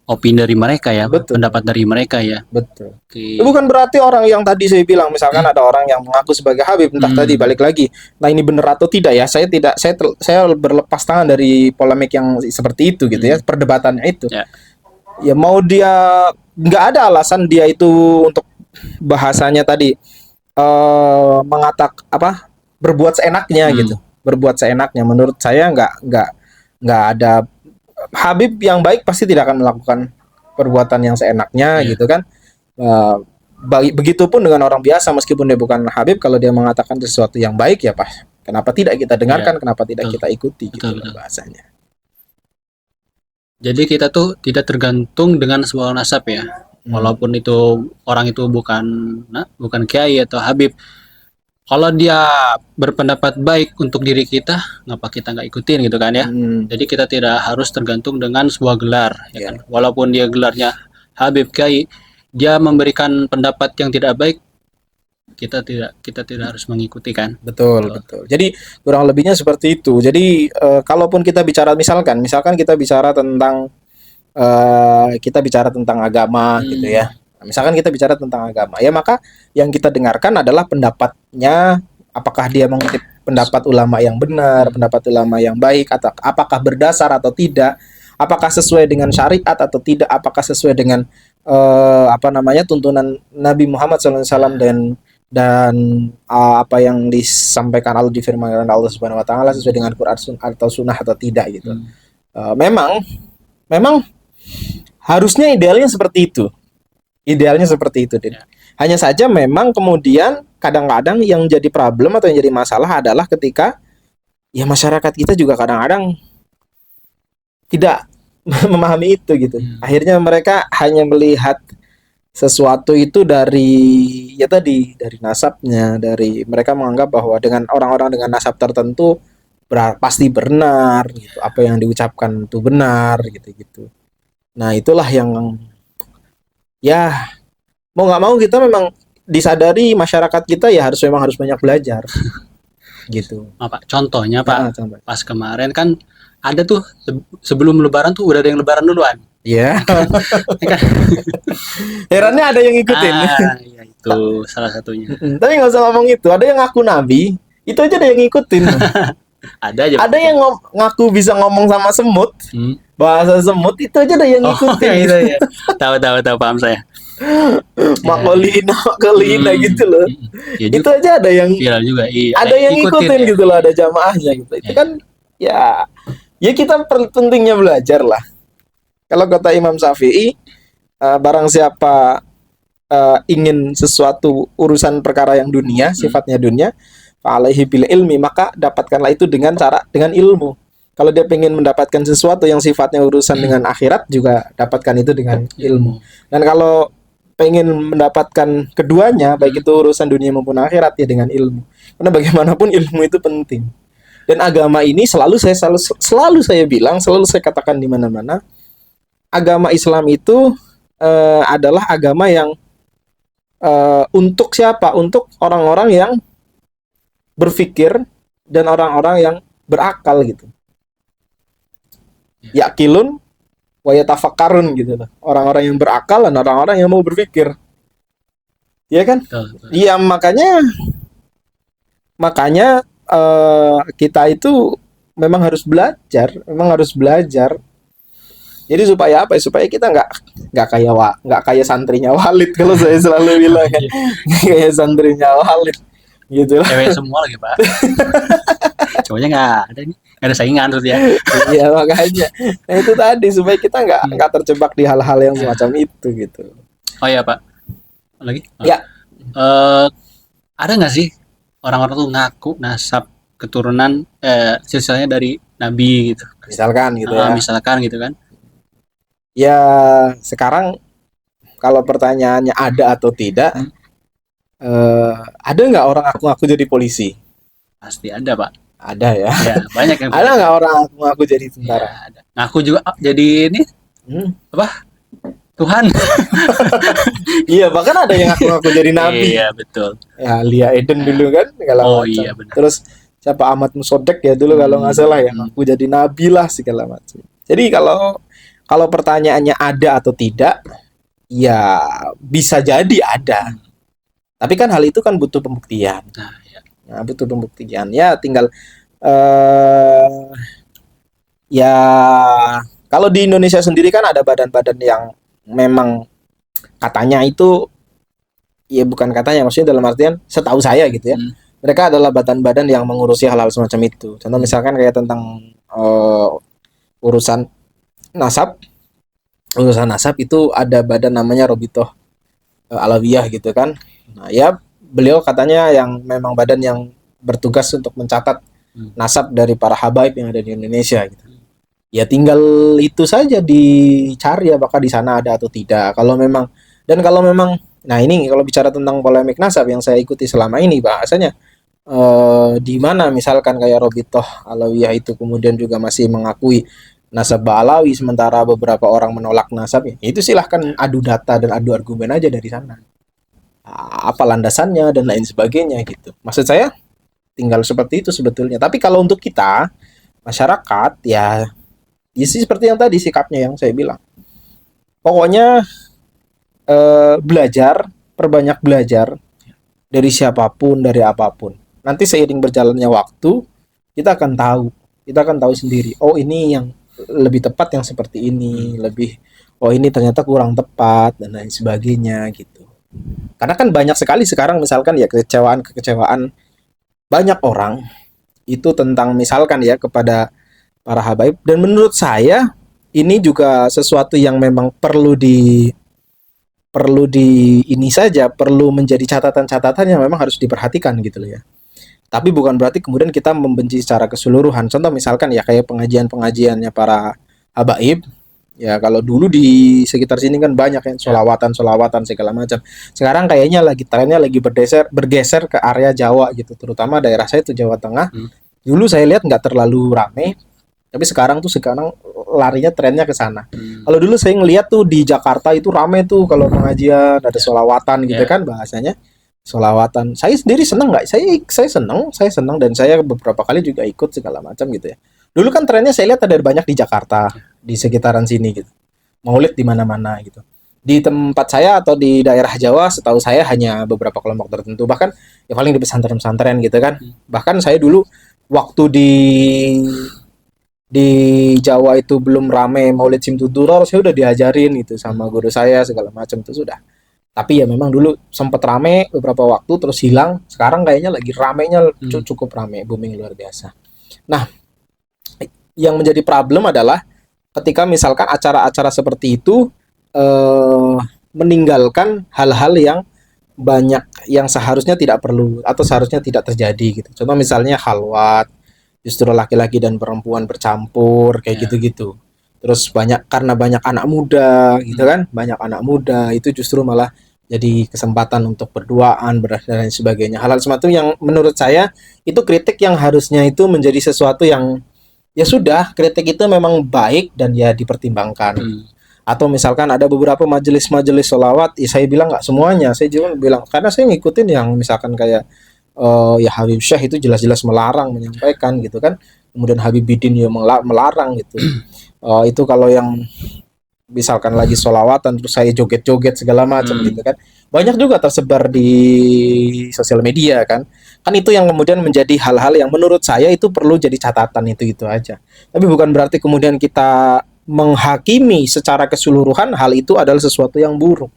opini dari mereka ya, Betul. pendapat dari mereka ya. Betul. Oke. Bukan berarti orang yang tadi saya bilang, misalkan ada orang yang mengaku sebagai Habib, entah tadi balik lagi, nah ini benar atau tidak ya, saya berlepas tangan dari polemik yang seperti itu gitu ya, perdebatannya itu. Ya mau dia, nggak ada alasan dia itu untuk bahasanya tadi berbuat seenaknya gitu, berbuat seenaknya. Menurut saya nggak ada. Habib yang baik pasti tidak akan melakukan perbuatan yang seenaknya gitu kan. Begitupun dengan orang biasa, meskipun dia bukan Habib, kalau dia mengatakan sesuatu yang baik ya Pak, kenapa tidak kita dengarkan, kenapa tidak kita ikuti gitu bahasanya. Jadi kita tuh tidak tergantung dengan sebuah nasab ya, walaupun itu orang itu bukan kiai atau Habib. Kalau dia berpendapat baik untuk diri kita, ngapa kita nggak ikutin gitu kan ya? Jadi kita tidak harus tergantung dengan sebuah gelar, ya kan? Walaupun dia gelarnya Habib Kiai, dia memberikan pendapat yang tidak baik, kita tidak harus mengikuti kan? Betul. Jadi kurang lebihnya seperti itu. Jadi kalaupun kita bicara misalkan kita bicara tentang agama gitu ya. Misalkan kita bicara tentang agama, ya maka yang kita dengarkan adalah pendapatnya, apakah dia mengutip pendapat ulama yang benar, pendapat ulama yang baik, atau apakah berdasar atau tidak, apakah sesuai dengan syariat atau tidak, apakah sesuai dengan tuntunan Nabi Muhammad SAW dan apa yang disampaikan Allah, difirmankan Allah Subhanahu Wa Taala, sesuai dengan Quran atau Sunnah atau tidak gitu. Memang harusnya idealnya seperti itu. Din. Hanya saja memang kemudian kadang-kadang yang jadi problem atau yang jadi masalah adalah ketika ya masyarakat kita juga kadang-kadang tidak memahami itu gitu. Akhirnya mereka hanya melihat sesuatu itu dari nasabnya, dari mereka menganggap bahwa dengan orang-orang dengan nasab tertentu pasti benar gitu. Apa yang diucapkan itu benar gitu. Nah, itulah yang ya mau nggak mau kita memang disadari, masyarakat kita ya harus banyak belajar gitu. Pak, contohnya Pak, pas kemarin kan ada tuh sebelum Lebaran tuh udah ada yang Lebaran duluan. Iya. Herannya ada yang ngikutin. Ya itu salah satunya. Tapi nggak usah ngomong itu. Ada yang ngaku nabi, itu aja ada yang ngikutin. Ada yang ngaku bisa ngomong sama semut, bahasa semut, itu aja ada yang ngikutin. Gitu ya. Tahu paham saya. Makolina gitu loh. Ya, itu aja ada yang viral juga. Ada yang ngikutin gitu loh, ada jamaahnya gitu. Itu kan ya kita pentingnya belajar lah. Kalau kata Imam Syafi'i, barang siapa ingin sesuatu urusan perkara yang dunia, sifatnya dunia, fa'alaihi bil ilmi, maka dapatkanlah itu dengan ilmu. Kalau dia ingin mendapatkan sesuatu yang sifatnya urusan dengan akhirat, juga dapatkan itu dengan ilmu. Dan kalau pengen mendapatkan keduanya, baik itu urusan dunia maupun akhirat, ya dengan ilmu. Karena bagaimanapun ilmu itu penting. Dan agama ini selalu saya bilang, selalu saya katakan di mana-mana, agama Islam itu adalah agama yang untuk siapa? Untuk orang-orang yang berpikir dan orang-orang yang berakal gitu. Yaqilun wa yatafakkarun gitu loh. Orang-orang yang berakal dan orang-orang yang mau berpikir. Iya kan? Iya, makanya kita itu memang harus belajar. Jadi supaya apa? Supaya kita nggak kayak santrinya Walid, kalau saya selalu bilang kan. Kayak santrinya Walid gitu lah. Cewek semua lagi Pak. Cowoknya nggak ada saingan tuh ya. Iya, makanya. Nah itu tadi, supaya kita nggak terjebak di hal-hal yang semacam itu gitu. Oh ya Pak, lagi? Ya. Ada nggak sih orang-orang tuh ngaku nasab keturunan silsilahnya dari Nabi gitu? Misalkan gitu ya. Misalkan gitu kan? Ya sekarang kalau pertanyaannya ada atau tidak, Ada nggak orang aku jadi polisi? Pasti ada, Pak. Ada ya. Ya, banyak yang Ada nggak orang aku jadi Ya, tentara? ada. Ngaku juga jadi ini Hmm. Tuhan. Iya, bahkan ada yang aku jadi nabi. Iya, betul. Ya, Lia Eden dulu kan segala Oh macam. iya, benar. Terus siapa Ahmad Musodek ya dulu kalau nggak salah ya, Hmm. aku jadi nabi lah segala macam. Jadi kalau kalau pertanyaannya ada atau tidak, ya bisa jadi ada. Tapi kan hal itu kan butuh pembuktian. Nah, ya. Nah, butuh pembuktian. Ya tinggal eh ya kalau di Indonesia sendiri kan ada badan-badan yang memang katanya itu, ya bukan katanya, maksudnya dalam artian setahu saya gitu ya. Hmm. Mereka adalah badan-badan yang mengurusi hal-hal semacam itu. Contoh misalkan kayak tentang eh, urusan nasab. Urusan nasab itu ada badan namanya Robitoh Alawiyah gitu kan. Nah, ya beliau katanya yang memang badan yang bertugas untuk mencatat nasab dari para habaib yang ada di Indonesia gitu. Ya tinggal itu saja dicari apakah di sana ada atau tidak. Kalau memang nah ini kalau bicara tentang polemik nasab yang saya ikuti selama ini bahasanya di mana misalkan kayak Robitoh Alawiyah itu kemudian juga masih mengakui nasab Ba'alawi sementara beberapa orang menolak nasabnya. Itu silahkan adu data dan adu argumen aja dari sana. Apa landasannya dan lain sebagainya gitu. Maksud saya tinggal seperti itu sebetulnya. Tapi kalau untuk kita masyarakat ya sih seperti yang tadi sikapnya yang saya bilang. Pokoknya belajar, perbanyak belajar dari siapapun, dari apapun. Nanti seiring berjalannya waktu, kita akan tahu sendiri. Oh ini yang lebih tepat yang seperti ini, oh ini ternyata kurang tepat dan lain sebagainya gitu. Karena kan banyak sekali sekarang misalkan ya kekecewaan banyak orang itu tentang misalkan ya kepada para habaib, dan menurut saya ini juga sesuatu yang memang perlu di ini saja, perlu menjadi catatan-catatan yang memang harus diperhatikan gitu loh ya. Tapi bukan berarti kemudian kita membenci secara keseluruhan. Contoh misalkan ya kayak pengajian-pengajiannya para habaib. Ya kalau dulu di sekitar sini kan banyak yang solawatan segala macam. Sekarang kayaknya trennya lagi bergeser ke area Jawa gitu, terutama daerah saya itu Jawa Tengah. Dulu saya lihat nggak terlalu ramai, tapi sekarang larinya trennya ke sana. Kalau dulu saya ngelihat tuh di Jakarta itu rame tuh kalau pengajian ada solawatan gitu kan bahasanya. Solawatan. Saya sendiri senang nggak? Saya senang dan saya beberapa kali juga ikut segala macam gitu ya. Dulu kan trennya saya lihat ada banyak di Jakarta, di sekitaran sini gitu. Maulid di mana-mana gitu. Di tempat saya atau di daerah Jawa, setahu saya hanya beberapa kelompok tertentu. Bahkan ya paling di pesantren-pesantren gitu kan. Bahkan saya dulu waktu di Jawa itu belum rame Maulid Simtuduror, saya udah diajarin gitu sama guru saya segala macam itu sudah. Tapi ya memang dulu sempat rame beberapa waktu terus hilang. Sekarang kayaknya lagi ramenya cukup rame, booming luar biasa. Nah, yang menjadi problem adalah ketika misalkan acara-acara seperti itu meninggalkan hal-hal yang banyak yang seharusnya tidak perlu atau seharusnya tidak terjadi gitu. Contoh misalnya khalwat, justru laki-laki dan perempuan bercampur kayak gitu-gitu. Terus karena banyak anak muda gitu kan, banyak anak muda itu justru malah jadi kesempatan untuk berduaan dan lain sebagainya. Hal-hal semacam yang menurut saya itu kritik yang harusnya itu menjadi sesuatu yang ya sudah, kritik itu memang baik dan ya dipertimbangkan. Atau misalkan ada beberapa majelis-majelis sholawat, ya saya bilang nggak semuanya, saya juga bilang karena saya ngikutin yang misalkan kayak ya Habib Syekh itu jelas-jelas melarang menyampaikan gitu kan. Kemudian Habib Bidin ya melarang gitu. Itu kalau yang misalkan lagi sholawatan terus saya joget-joget segala macam gitu kan, banyak juga tersebar di sosial media kan itu yang kemudian menjadi hal-hal yang menurut saya itu perlu jadi catatan itu aja. Tapi bukan berarti kemudian kita menghakimi secara keseluruhan hal itu adalah sesuatu yang buruk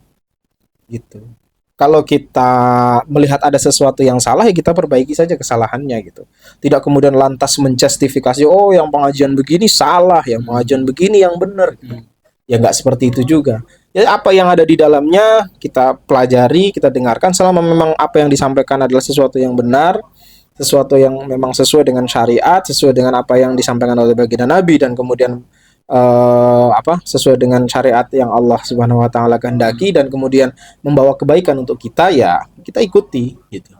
gitu. Kalau kita melihat ada sesuatu yang salah ya kita perbaiki saja kesalahannya gitu. Tidak kemudian lantas menjustifikasi oh yang pengajian begini salah, yang pengajian begini yang benar gitu. Ya nggak seperti itu juga. Ya apa yang ada di dalamnya kita pelajari, kita dengarkan selama memang apa yang disampaikan adalah sesuatu yang benar, sesuatu yang memang sesuai dengan syariat, sesuai dengan apa yang disampaikan oleh baginda Nabi dan kemudian sesuai dengan syariat yang Allah Subhanahu wa taala kehendaki dan kemudian membawa kebaikan untuk kita, ya kita ikuti gitu.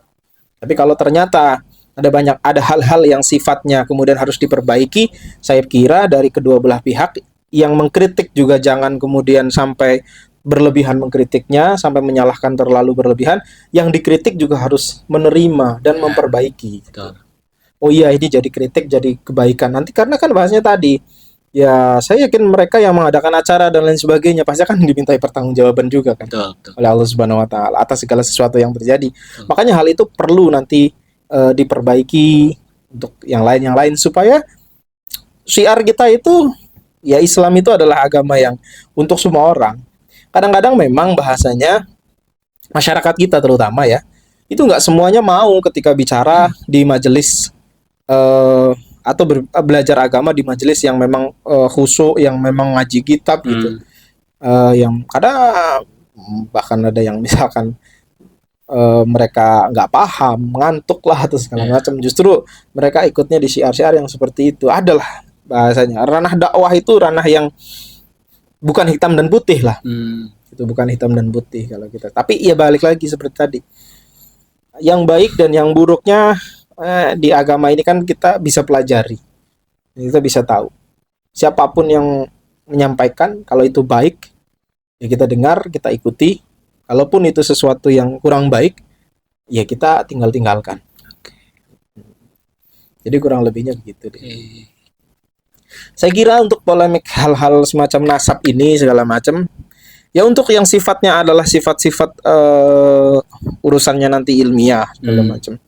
Tapi kalau ternyata ada hal-hal yang sifatnya kemudian harus diperbaiki, saya kira dari kedua belah pihak yang mengkritik juga jangan kemudian sampai berlebihan mengkritiknya, sampai menyalahkan terlalu berlebihan. Yang dikritik juga harus menerima dan memperbaiki. Betul. Oh iya, ini jadi kritik, jadi kebaikan nanti, karena kan bahasnya tadi, ya saya yakin mereka yang mengadakan acara dan lain sebagainya pasti akan dimintai pertanggungjawaban juga kan Betul. oleh Allah Subhanahu wa taala atas segala sesuatu yang terjadi. Makanya hal itu perlu nanti diperbaiki untuk yang lain supaya syiar kita itu, ya Islam itu adalah agama yang untuk semua orang. Kadang-kadang memang bahasanya masyarakat kita terutama ya, itu nggak semuanya mau ketika bicara di majelis atau belajar agama di majelis yang memang khusyuk, yang memang ngaji kitab gitu. Yang kadang bahkan ada yang misalkan mereka nggak paham, ngantuk lah atau segala macam. Justru mereka ikutnya di syiar-syiar yang seperti itu. Adalah bahasanya ranah dakwah itu ranah yang bukan hitam dan putih lah. Itu bukan hitam dan putih kalau kita. Tapi ya balik lagi seperti tadi. Yang baik dan yang buruknya di agama ini kan kita bisa pelajari. Kita bisa tahu. Siapapun yang menyampaikan, kalau itu baik, ya kita dengar, kita ikuti. Kalaupun itu sesuatu yang kurang baik, ya kita tinggalkan. Jadi kurang lebihnya begitu deh. Saya kira untuk polemik hal-hal semacam nasab ini segala macam, ya untuk yang sifatnya adalah sifat-sifat urusannya nanti ilmiah segala macam,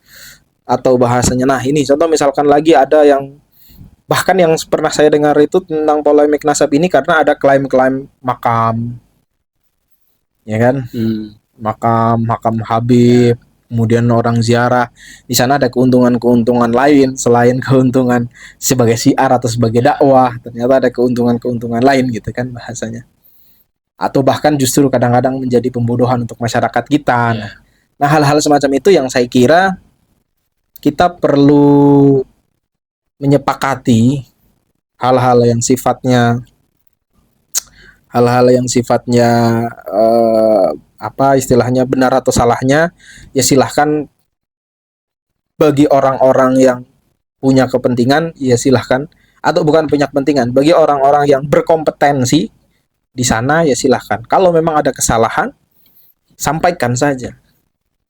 atau bahasanya, nah ini contoh misalkan lagi ada yang bahkan yang pernah saya dengar itu tentang polemik nasab ini karena ada klaim-klaim makam, ya kan, makam Habib, kemudian orang ziarah di sana ada keuntungan-keuntungan lain selain keuntungan sebagai syiar atau sebagai dakwah, ternyata ada keuntungan-keuntungan lain gitu kan bahasanya, atau bahkan justru kadang-kadang menjadi pembodohan untuk masyarakat kita. Nah hal-hal semacam itu yang saya kira kita perlu menyepakati hal-hal yang sifatnya istilahnya benar atau salahnya, ya silahkan bagi orang-orang yang punya kepentingan, ya silahkan, atau bukan punya kepentingan, bagi orang-orang yang berkompetensi di sana, ya silahkan. Kalau memang ada kesalahan, sampaikan saja.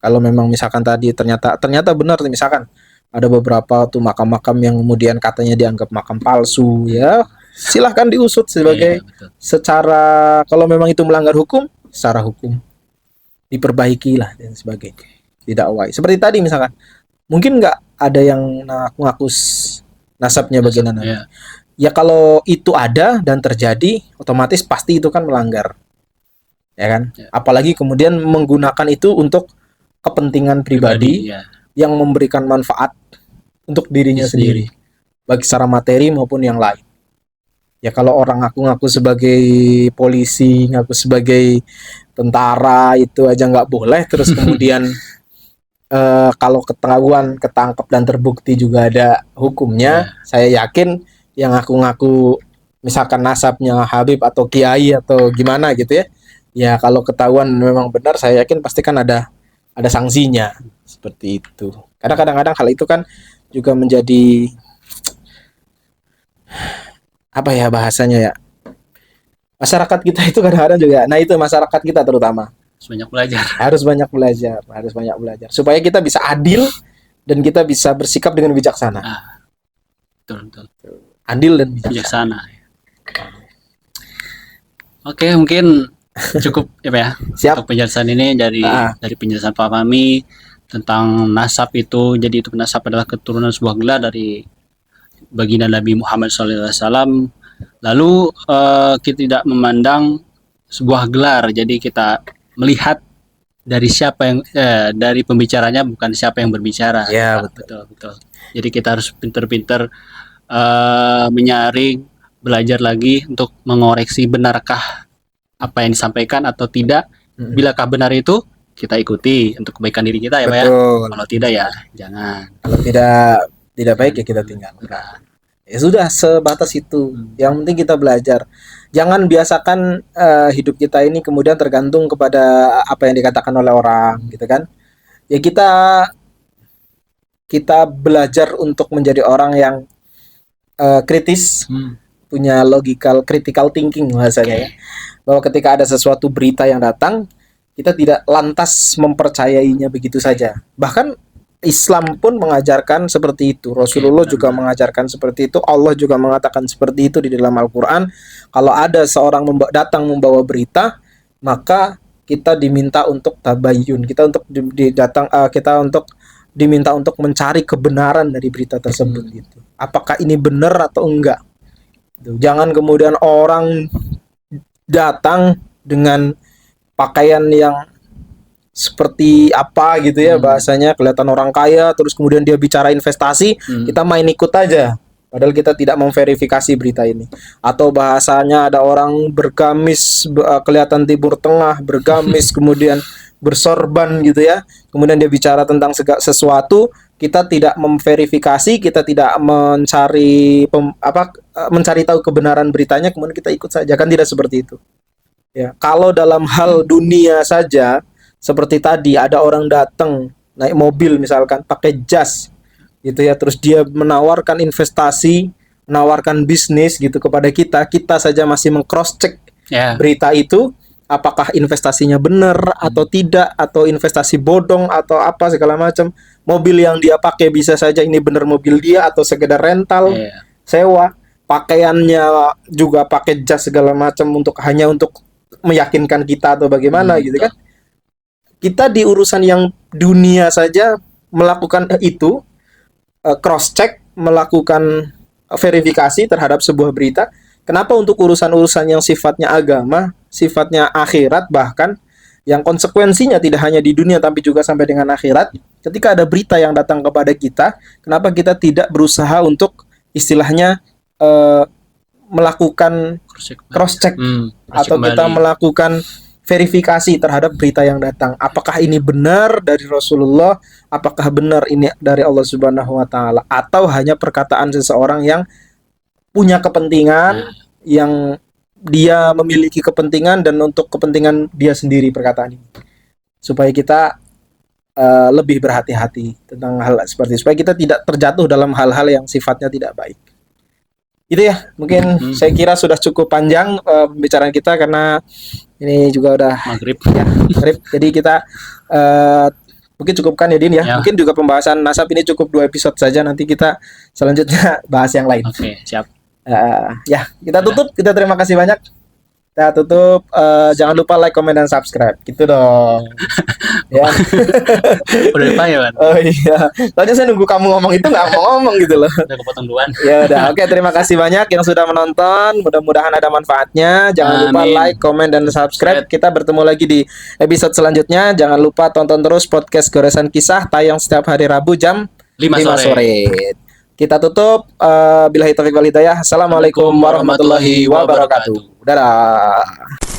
Kalau memang misalkan tadi ternyata benar, misalkan ada beberapa tuh makam-makam yang kemudian katanya dianggap makam palsu, ya silahkan diusut sebagai secara, kalau memang itu melanggar hukum, secara hukum diperbaikilah dan sebagainya, didakwai. Seperti tadi misalkan, mungkin nggak ada yang ngaku nasabnya bagaimana. Ya kalau itu ada dan terjadi, otomatis pasti itu kan melanggar, ya kan. Apalagi kemudian menggunakan itu untuk kepentingan pribadi yang memberikan manfaat untuk dirinya sendiri, baik secara materi maupun yang lain. Ya kalau orang ngaku-ngaku sebagai polisi, ngaku sebagai tentara, itu aja nggak boleh. Terus kemudian kalau ketangkap dan terbukti juga ada hukumnya. Saya yakin yang ngaku-ngaku misalkan nasabnya Habib atau Kiai atau gimana gitu ya, ya kalau ketahuan memang benar, saya yakin pasti kan ada sanksinya seperti itu. Karena kadang-kadang hal itu kan juga menjadi apa ya bahasanya ya, masyarakat kita itu kadang-kadang juga, nah itu masyarakat kita terutama harus banyak belajar supaya kita bisa adil dan kita bisa bersikap dengan bijaksana. Betul. Adil dan bijaksana. Oke, mungkin cukup ya Siap. untuk penjelasan ini dari penjelasan Pak Fahmi tentang nasab itu. Jadi itu nasab adalah keturunan sebuah gelar dari baginda Nabi Muhammad SAW. Lalu kita tidak memandang sebuah gelar, jadi kita melihat dari siapa yang dari pembicaranya, bukan siapa yang berbicara. Ya, betul. Jadi kita harus pintar-pintar menyaring, belajar lagi untuk mengoreksi benarkah apa yang disampaikan atau tidak. Bilakah benar itu, kita ikuti untuk kebaikan diri kita ya Pak ya. Kalau tidak ya jangan. Kalau tidak baik ya kita tinggalkan. Ya sudah sebatas itu. Yang penting kita belajar. Jangan biasakan hidup kita ini kemudian tergantung kepada apa yang dikatakan oleh orang, gitu kan? Ya kita belajar untuk menjadi orang yang kritis, punya critical thinking bahasanya ya. Bahwa ketika ada sesuatu berita yang datang, kita tidak lantas mempercayainya begitu saja. Bahkan Islam pun mengajarkan seperti itu. Rasulullah juga mengajarkan seperti itu. Allah juga mengatakan seperti itu di dalam Al-Quran. Kalau ada seorang datang membawa berita, maka kita diminta untuk tabayyun. Kita untuk diminta untuk mencari kebenaran dari berita tersebut. Gitu. Apakah ini benar atau enggak? Jangan kemudian orang datang dengan pakaian yang seperti apa gitu ya, bahasanya kelihatan orang kaya, terus kemudian dia bicara investasi, kita main ikut aja, padahal kita tidak memverifikasi berita ini. Atau bahasanya ada orang bergamis, kelihatan Timur Tengah, bergamis kemudian bersorban gitu ya, kemudian dia bicara tentang sesuatu, kita tidak memverifikasi, kita tidak mencari tahu kebenaran beritanya, kemudian kita ikut saja, kan tidak seperti itu. Ya, kalau dalam hal dunia saja, seperti tadi ada orang datang naik mobil misalkan pakai jas gitu ya, terus dia menawarkan investasi, menawarkan bisnis gitu kepada kita saja masih meng-cross check berita itu, apakah investasinya benar atau tidak, atau investasi bodong atau apa segala macam. Mobil yang dia pakai bisa saja ini benar mobil dia atau sekedar rental, sewa. Pakaiannya juga pakai jas segala macam hanya untuk meyakinkan kita atau bagaimana gitu kan. Kita di urusan yang dunia saja melakukan itu, cross check, melakukan verifikasi terhadap sebuah berita. Kenapa untuk urusan-urusan yang sifatnya agama, sifatnya akhirat, bahkan yang konsekuensinya tidak hanya di dunia tapi juga sampai dengan akhirat, ketika ada berita yang datang kepada kita, kenapa kita tidak berusaha untuk istilahnya melakukan cross check atau kita melakukan verifikasi terhadap berita yang datang. Apakah ini benar dari Rasulullah? Apakah benar ini dari Allah Subhanahu wa taala, atau hanya perkataan seseorang yang punya kepentingan, yang dia memiliki kepentingan dan untuk kepentingan dia sendiri perkataan ini. Supaya kita lebih berhati-hati tentang hal seperti itu, supaya kita tidak terjatuh dalam hal-hal yang sifatnya tidak baik. Itu ya, mungkin saya kira sudah cukup panjang pembicaraan kita karena ini juga udah maghrib. Ya, maghrib. Jadi kita mungkin cukupkan ya Din ya. Mungkin juga pembahasan nasab ini cukup 2 episode saja. Nanti kita selanjutnya bahas yang lain. Oke, siap. Ya, kita tutup. Kita terima kasih banyak. Kita tutup. Jangan lupa like, comment, dan subscribe. Gitu dong. Ya. Udah lupa ya, Ban? Oh iya. Soalnya saya nunggu kamu ngomong itu nggak mau ngomong gitu loh. Udah kepotong duluan. Ya udah. Oke, terima kasih banyak yang sudah menonton. Mudah-mudahan ada manfaatnya. Jangan lupa like, comment, dan subscribe. Kita bertemu lagi di episode selanjutnya. Jangan lupa tonton terus podcast Goresan Kisah, tayang setiap hari Rabu jam 5 sore. Kita tutup. Billahi taufiq wal hidayah. Assalamualaikum warahmatullahi wabarakatuh. Dadah.